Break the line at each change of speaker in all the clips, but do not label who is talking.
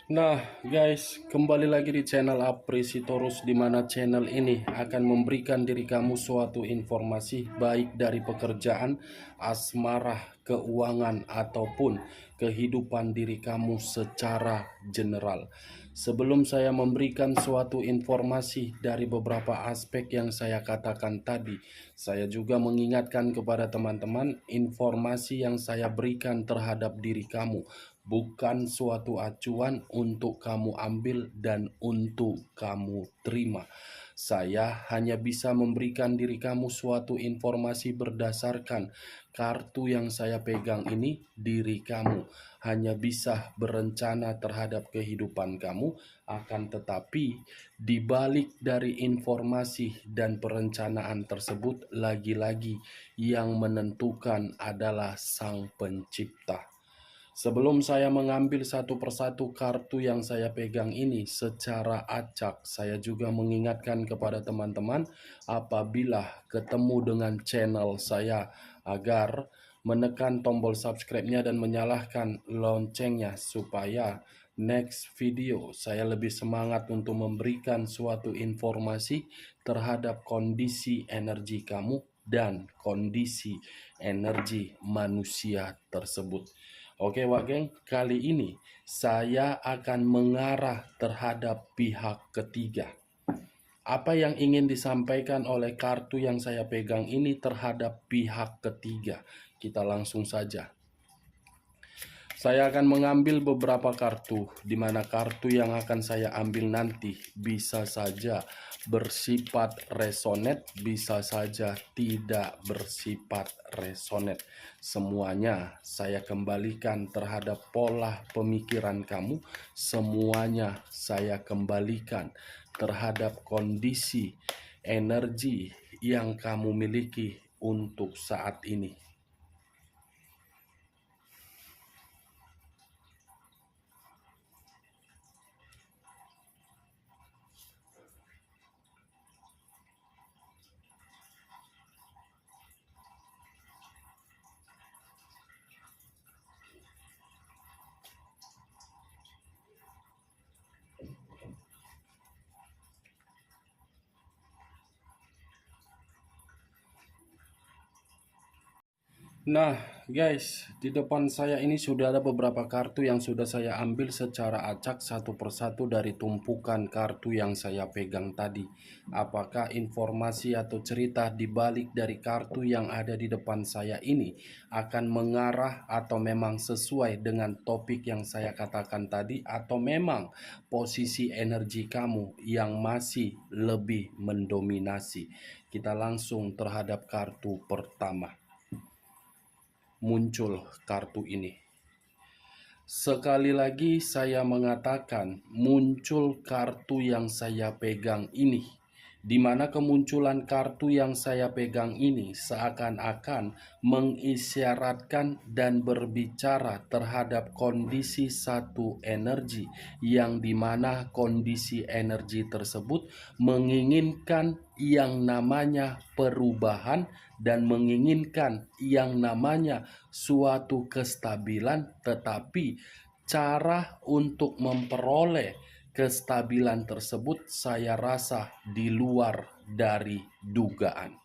Nah guys, kembali lagi di channel Apresitorus, di mana channel ini akan memberikan diri kamu suatu informasi baik dari pekerjaan, asmara, keuangan, ataupun kehidupan diri kamu secara general. Sebelum saya memberikan suatu informasi dari beberapa aspek yang saya katakan tadi, saya juga mengingatkan kepada teman-teman, informasi yang saya berikan terhadap diri kamu bukan suatu acuan untuk kamu ambil dan untuk kamu terima. Saya hanya bisa memberikan diri kamu suatu informasi berdasarkan kartu yang saya pegang ini. Diri kamu hanya bisa berencana terhadap kehidupan kamu, akan tetapi di balik dari informasi dan perencanaan tersebut, lagi-lagi yang menentukan adalah Sang Pencipta. Sebelum saya mengambil satu persatu kartu yang saya pegang ini secara acak, saya juga mengingatkan kepada teman-teman apabila ketemu dengan channel saya agar menekan tombol subscribe-nya dan menyalakan loncengnya supaya next video saya lebih semangat untuk memberikan suatu informasi terhadap kondisi energi kamu dan kondisi energi manusia tersebut. Oke Wak Geng, kali ini saya akan mengarah terhadap pihak ketiga. Apa yang ingin disampaikan oleh kartu yang saya pegang ini terhadap pihak ketiga? Kita langsung saja. Saya akan mengambil beberapa kartu, di mana kartu yang akan saya ambil nanti bisa saja bersifat resonate, bisa saja tidak bersifat resonate. Semuanya saya kembalikan terhadap pola pemikiran kamu, semuanya saya kembalikan terhadap kondisi energi yang kamu miliki untuk saat ini. Nah guys, di depan saya ini sudah ada beberapa kartu yang sudah saya ambil secara acak satu persatu dari tumpukan kartu yang saya pegang tadi. Apakah informasi atau cerita di balik dari kartu yang ada di depan saya ini akan mengarah atau memang sesuai dengan topik yang saya katakan tadi, atau memang posisi energi kamu yang masih lebih mendominasi? Kita langsung terhadap kartu pertama. Muncul kartu ini. Sekali lagi saya mengatakan, muncul kartu yang saya pegang ini, di mana kemunculan kartu yang saya pegang ini seakan-akan mengisyaratkan dan berbicara terhadap kondisi satu energi, yang dimana kondisi energi tersebut menginginkan yang namanya perubahan dan menginginkan yang namanya suatu kestabilan, tetapi cara untuk memperoleh kestabilan tersebut saya rasa di luar dari dugaan.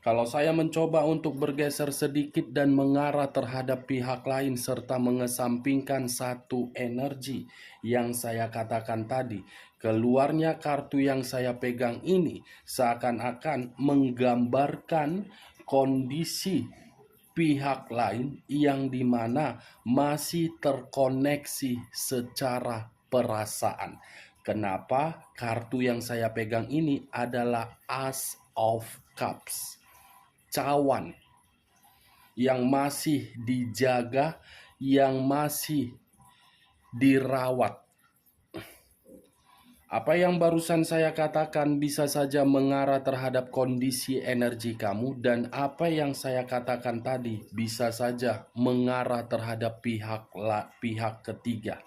Kalau saya mencoba untuk bergeser sedikit dan mengarah terhadap pihak lain serta mengesampingkan satu energi yang saya katakan tadi, keluarnya kartu yang saya pegang ini seakan-akan menggambarkan kondisi pihak lain yang dimana masih terkoneksi secara perasaan. Kenapa kartu yang saya pegang ini adalah Ace of Cups, cawan yang masih dijaga, yang masih dirawat. Apa yang barusan saya katakan bisa saja mengarah terhadap kondisi energi kamu, dan apa yang saya katakan tadi bisa saja mengarah terhadap pihak ketiga.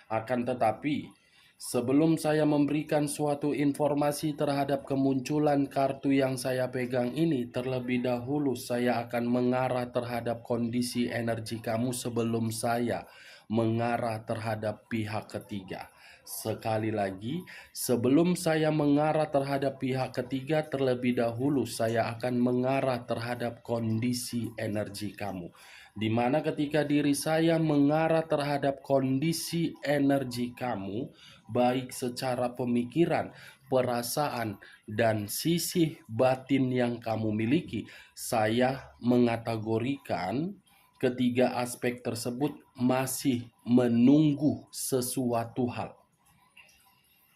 Akan tetapi Sebelum saya memberikan suatu informasi terhadap kemunculan kartu yang saya pegang ini, terlebih dahulu saya akan mengarah terhadap kondisi energi kamu sebelum saya mengarah terhadap pihak ketiga. Sekali lagi, sebelum saya mengarah terhadap pihak ketiga, terlebih dahulu saya akan mengarah terhadap kondisi energi kamu. Di mana ketika diri saya mengarah terhadap kondisi energi kamu, baik secara pemikiran, perasaan, dan sisi batin yang kamu miliki, saya mengategorikan ketiga aspek tersebut masih menunggu sesuatu hal.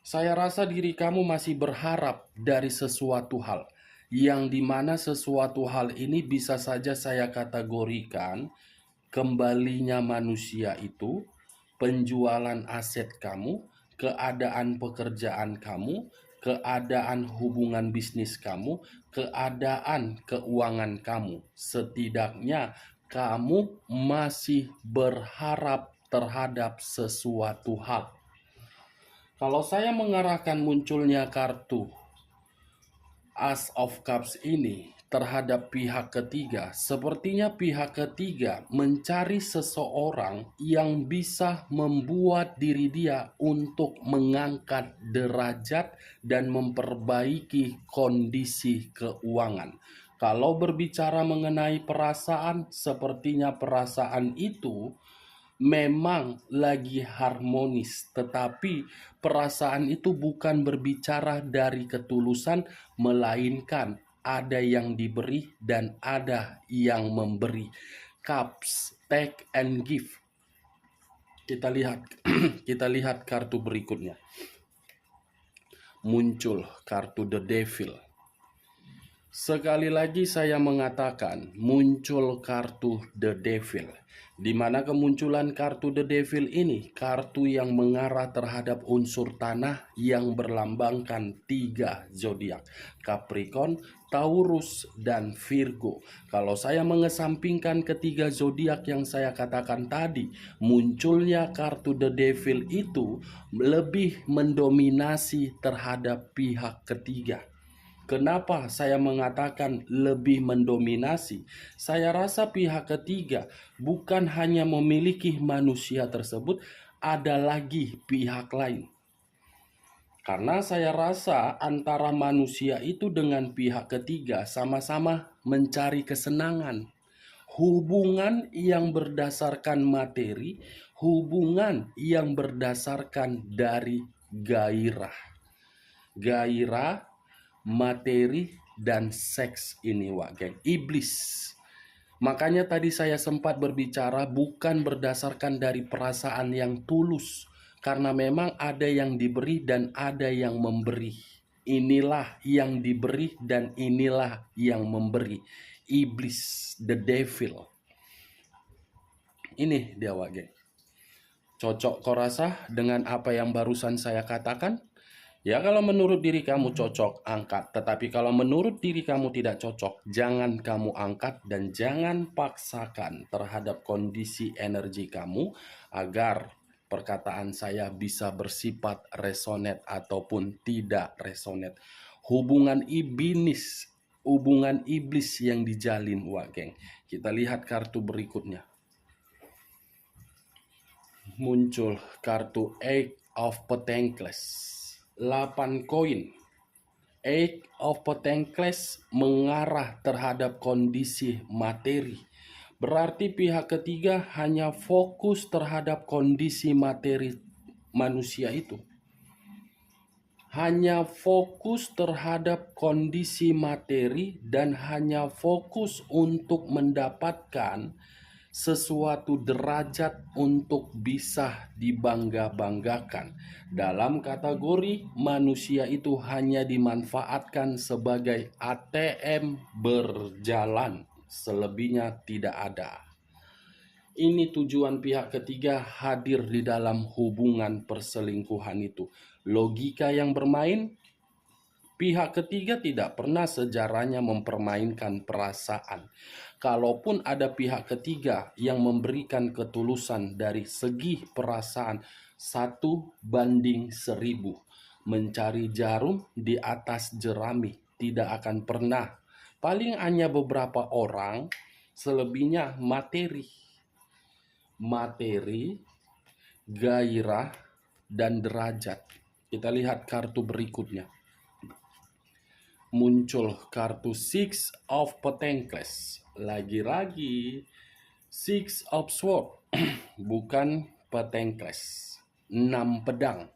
Saya rasa diri kamu masih berharap dari sesuatu hal, yang dimana sesuatu hal ini bisa saja saya kategorikan kembalinya manusia itu, penjualan aset kamu, keadaan pekerjaan kamu, keadaan hubungan bisnis kamu, keadaan keuangan kamu. Setidaknya kamu masih berharap terhadap sesuatu hal. Kalau saya mengarahkan munculnya kartu Ace of Cups ini terhadap pihak ketiga, sepertinya pihak ketiga mencari seseorang yang bisa membuat diri dia untuk mengangkat derajat dan memperbaiki kondisi keuangan. Kalau berbicara mengenai perasaan, sepertinya perasaan itu memang lagi harmonis, tetapi perasaan itu bukan berbicara dari ketulusan, melainkan ada yang diberi dan ada yang memberi. Cups, take and give. Kita lihat kita lihat kartu berikutnya. Muncul kartu The Devil. Sekali lagi saya mengatakan muncul kartu The Devil, di mana kemunculan kartu The Devil ini kartu yang mengarah terhadap unsur tanah yang berlambangkan 3 zodiak, Capricorn, Taurus, dan Virgo. Kalau saya mengesampingkan ketiga zodiak yang saya katakan tadi, munculnya kartu The Devil itu lebih mendominasi terhadap pihak ketiga. Kenapa saya mengatakan lebih mendominasi? Saya rasa pihak ketiga bukan hanya memiliki manusia tersebut, ada lagi pihak lain. Karena saya rasa antara manusia itu dengan pihak ketiga sama-sama mencari kesenangan. Hubungan yang berdasarkan materi, hubungan yang berdasarkan dari gairah. Gairah, materi, dan seks ini geng, iblis. Makanya tadi saya sempat berbicara bukan berdasarkan dari perasaan yang tulus, karena memang ada yang diberi dan ada yang memberi. Inilah yang diberi dan inilah yang memberi. Iblis, the devil. Ini dia geng. Cocok kau rasa dengan apa yang barusan saya katakan? Ya, kalau menurut diri kamu cocok, angkat. Tetapi kalau menurut diri kamu tidak cocok, jangan kamu angkat dan jangan paksakan terhadap kondisi energi kamu agar perkataan saya bisa bersifat resonate ataupun tidak resonate. Hubungan iblis yang dijalin, geng. Kita lihat kartu berikutnya. Muncul kartu Eight of Pentacles. 8 koin. Eight of Pentacles mengarah terhadap kondisi materi. Berarti pihak ketiga hanya fokus terhadap kondisi materi manusia itu. Hanya fokus terhadap kondisi materi dan hanya fokus untuk mendapatkan sesuatu derajat untuk bisa dibangga-banggakan. Dalam kategori manusia itu hanya dimanfaatkan sebagai ATM berjalan, selebihnya tidak ada. Ini tujuan pihak ketiga hadir di dalam hubungan perselingkuhan itu. Logika yang bermain, pihak ketiga tidak pernah sejarahnya mempermainkan perasaan. Kalaupun ada pihak ketiga yang memberikan ketulusan dari segi perasaan, 1:1000. Mencari jarum di atas jerami tidak akan pernah. Paling hanya beberapa orang, selebihnya materi. Materi, gairah, dan derajat. Kita lihat kartu berikutnya. Muncul kartu Six of Pentacles. Lagi-lagi Six of Swords. Bukan Pentacles. 6 pedang.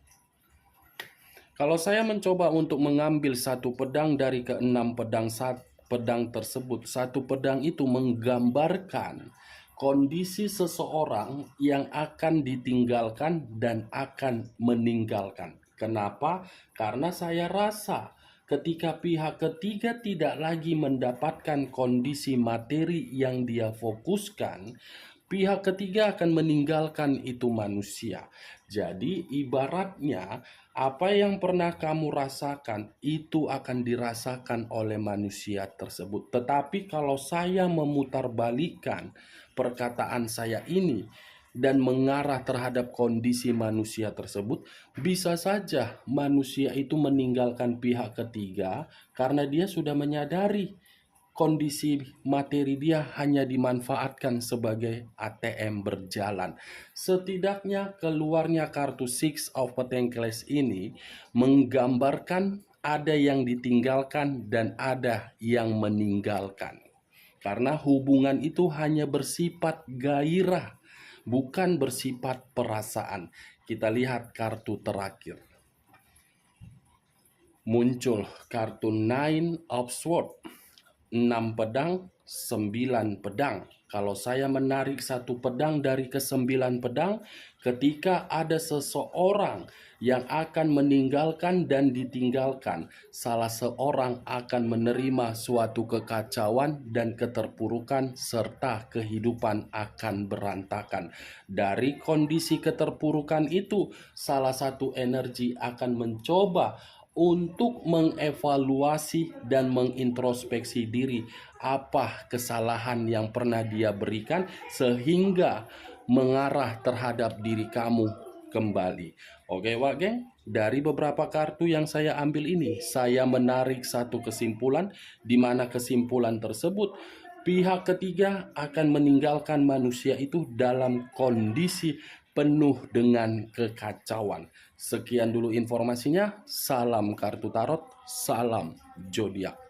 Kalau saya mencoba untuk mengambil satu pedang dari ke-6 pedang tersebut, satu pedang itu menggambarkan kondisi seseorang yang akan ditinggalkan dan akan meninggalkan. Kenapa? Karena saya rasa ketika pihak ketiga tidak lagi mendapatkan kondisi materi yang dia fokuskan, pihak ketiga akan meninggalkan itu manusia. Jadi ibaratnya apa yang pernah kamu rasakan itu akan dirasakan oleh manusia tersebut. Tetapi kalau saya memutarbalikkan perkataan saya ini dan mengarah terhadap kondisi manusia tersebut, bisa saja manusia itu meninggalkan pihak ketiga karena dia sudah menyadari kondisi materi dia hanya dimanfaatkan sebagai ATM berjalan. Setidaknya keluarnya kartu Six of Pentacles ini menggambarkan ada yang ditinggalkan dan ada yang meninggalkan. Karena hubungan itu hanya bersifat gairah, bukan bersifat perasaan. Kita lihat kartu terakhir. Muncul kartu Nine of Swords. 6 pedang, 9 pedang. Kalau saya menarik satu pedang dari ke-9 pedang, ketika ada seseorang yang akan meninggalkan dan ditinggalkan, salah seorang akan menerima suatu kekacauan dan keterpurukan serta kehidupan akan berantakan. Dari kondisi keterpurukan itu, salah satu energi akan mencoba untuk mengevaluasi dan mengintrospeksi diri apa kesalahan yang pernah dia berikan sehingga mengarah terhadap diri kamu kembali. Oke Wak Geng, dari beberapa kartu yang saya ambil ini, saya menarik satu kesimpulan di mana kesimpulan tersebut pihak ketiga akan meninggalkan manusia itu dalam kondisi penuh dengan kekacauan. Sekian dulu informasinya. Salam kartu tarot, salam zodiak.